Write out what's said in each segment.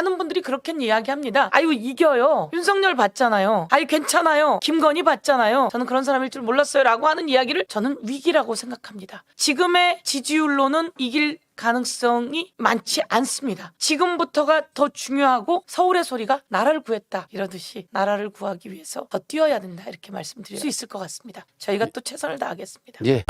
많은 분들이 그렇게 이야기합니다. 아유 이겨요. 윤석열 봤잖아요. 아유 괜찮아요. 김건희 봤잖아요. 저는 그런 사람일 줄 몰랐어요 라고 하는 이야기를 저는 위기라고 생각합니다. 지금의 지지율로는 이길 가능성이 많지 않습니다. 지금부터가 더 중요하고 서울의 소리가 나라를 구했다 이러듯이 나라를 구하기 위해서 더 뛰어야 된다 이렇게 말씀드릴 수 있을 것 같습니다. 저희가 또 최선을 다하겠습니다. 예.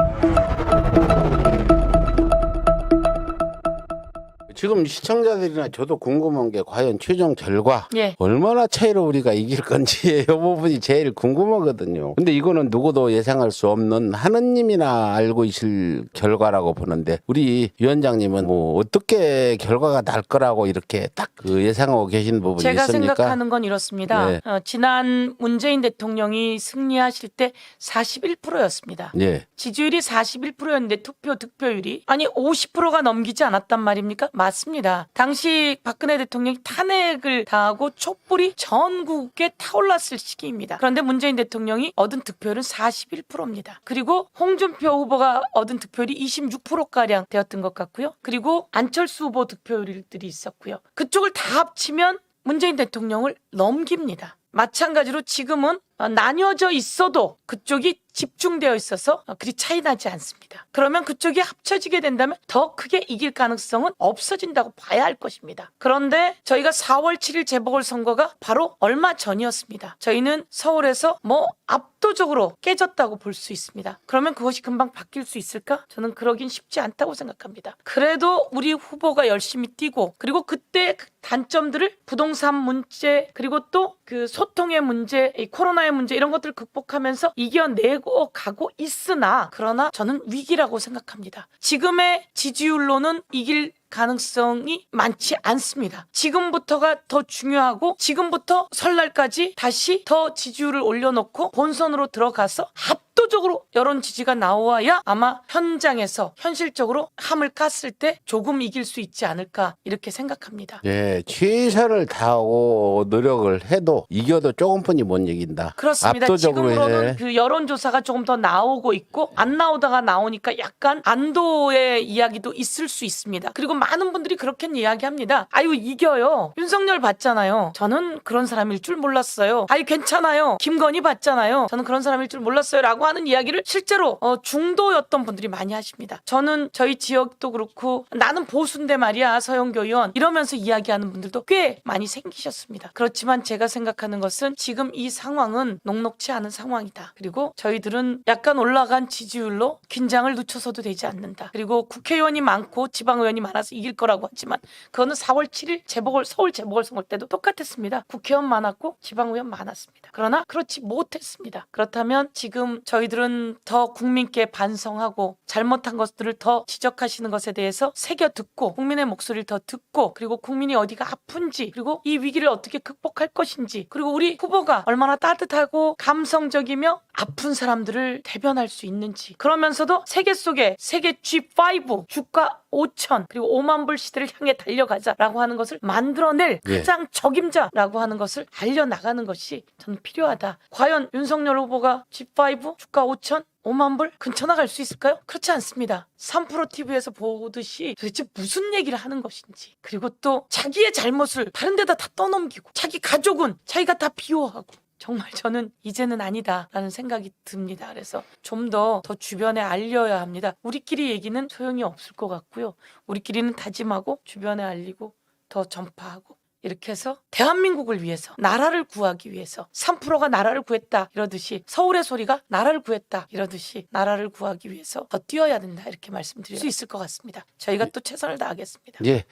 지금 시청자들이나 저도 궁금한 게 과연 최종 결과 예. 얼마나 차이로 우리가 이길 건지 이 부분이 제일 궁금하거든요. 근데 이거는 누구도 예상할 수 없는 하느님이나 알고 있을 결과라고 보는데 우리 위원장님은 뭐 어떻게 결과가 날 거라고 이렇게 딱 그 예상하고 계신 부분이 제가 있습니까? 생각하는 건 이렇습니다. 네. 지난 문재인 대통령이 승리하실 때 41%였습니다. 예. 지지율이 41%였는데 득표율이 아니 50%가 넘기지 않았단 말입니까? 맞습니다. 당시 박근혜 대통령이 탄핵을 당하고 촛불이 전국에 타올랐을 시기입니다. 그런데 문재인 대통령이 얻은 득표율은 41%입니다. 그리고 홍준표 후보가 얻은 득표율이 26%가량 되었던 것 같고요. 그리고 안철수 후보 득표율들이 있었고요. 그쪽을 다 합치면 문재인 대통령을 넘깁니다. 마찬가지로 지금은 나뉘어져 있어도 그쪽이 집중되어 있어서 그리 차이 나지 않습니다. 그러면 그쪽이 합쳐지게 된다면 더 크게 이길 가능성은 없어진다고 봐야 할 것입니다. 그런데 저희가 4월 7일 재보궐선거가 바로 얼마 전이었습니다. 저희는 서울에서 압도적으로 깨졌다고 볼 수 있습니다. 그러면 그것이 금방 바뀔 수 있을까? 저는 그러긴 쉽지 않다고 생각합니다. 그래도 우리 후보가 열심히 뛰고 그리고 그때 그 단점들을 부동산 문제 그리고 또 그 소통의 문제, 이 코로나의 문제 이런 것들을 극복하면서 이겨내고 가고 있으나 그러나 저는 위기라고 생각합니다. 지금의 지지율로는 이길 가능성이 많지 않습니다. 지금부터가 더 중요하고 지금부터 설날까지 다시 더 지지율을 올려놓고 본선으로 들어가서 압도적으로 여론 지지가 나와야 아마 현장에서 현실적으로 함을 깠을 때 조금 이길 수 있지 않을까 이렇게 생각합니다. 예, 최선을 다하고 노력을 해도 이겨도 조금뿐이 못 이긴다. 그렇습니다. 압도적으로 지금으로는 해. 그 여론조사가 조금 더 나오고 있고 안 나오다가 나오니까 약간 안도의 이야기도 있을 수 있습니다. 그리고 많은 분들이 그렇게 이야기합니다. 아유 이겨요. 윤석열 봤잖아요. 저는 그런 사람일 줄 몰랐어요. 아유 괜찮아요. 김건희 봤잖아요. 저는 그런 사람일 줄 몰랐어요 라고 하는 이야기를 실제로 중도였던 분들이 많이 하십니다. 저는 저희 지역도 그렇고 나는 보수인데 말이야 서영교 의원 이러면서 이야기하는 분들도 꽤 많이 생기셨습니다. 그렇지만 제가 생각하는 것은 지금 이 상황은 녹록치 않은 상황이다. 그리고 저희들은 약간 올라간 지지율로 긴장을 늦춰서도 되지 않는다. 그리고 국회의원이 많고 지방의원이 많아서 이길 거라고 하지만 그거는 4월 7일 서울 재보궐선거 때도 똑같았습니다. 국회의원 많았고 지방의원 많았습니다. 그러나 그렇지 못했습니다. 그렇다면 지금 저희들은 더 국민께 반성하고 잘못한 것들을 더 지적하시는 것에 대해서 새겨 듣고 국민의 목소리를 더 듣고 그리고 국민이 어디가 아픈지 그리고 이 위기를 어떻게 극복할 것인지 그리고 우리 후보가 얼마나 따뜻하고 감성적이며 아픈 사람들을 대변할 수 있는지 그러면서도 세계 속에 세계 G5 주가 5천 그리고 5만 불 시대를 향해 달려가자라고 하는 것을 만들어낼 가장 적임자라고 하는 것을 알려나가는 것이 저는 필요하다. 과연 윤석열 후보가 G5 주가 5천 5만 불 근처 나갈 수 있을까요? 그렇지 않습니다. 3프로 TV에서 보듯이 도대체 무슨 얘기를 하는 것인지 그리고 또 자기의 잘못을 다른 데다 다 떠넘기고 자기 가족은 자기가 다 비호하고 정말 저는 이제는 아니다라는 생각이 듭니다. 그래서 좀 더 주변에 알려야 합니다. 우리끼리 얘기는 소용이 없을 것 같고요. 우리끼리는 다짐하고 주변에 알리고 더 전파하고 이렇게 해서 대한민국을 위해서 나라를 구하기 위해서 3%가 나라를 구했다 이러듯이 서울의 소리가 나라를 구했다 이러듯이 나라를 구하기 위해서 더 뛰어야 된다 이렇게 말씀드릴 수 있을 것 같습니다. 저희가 또 최선을 다하겠습니다. 예,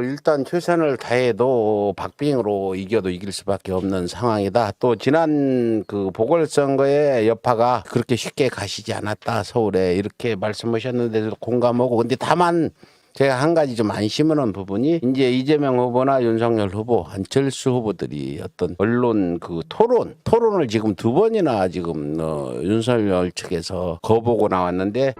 일단 최선을 다해도 박빙으로 이겨도 이길 수밖에 없는 상황이다. 또 지난 그 보궐선거의 여파가 그렇게 쉽게 가시지 않았다 서울에 이렇게 말씀하셨는데도 공감하고 근데 다만 제가 한 가지 좀 안심하는 부분이 이제 이재명 후보나 윤석열 후보, 안철수 후보들이 어떤 언론 그 토론을 지금 2번이나 지금 윤석열 측에서 거부고 나왔는데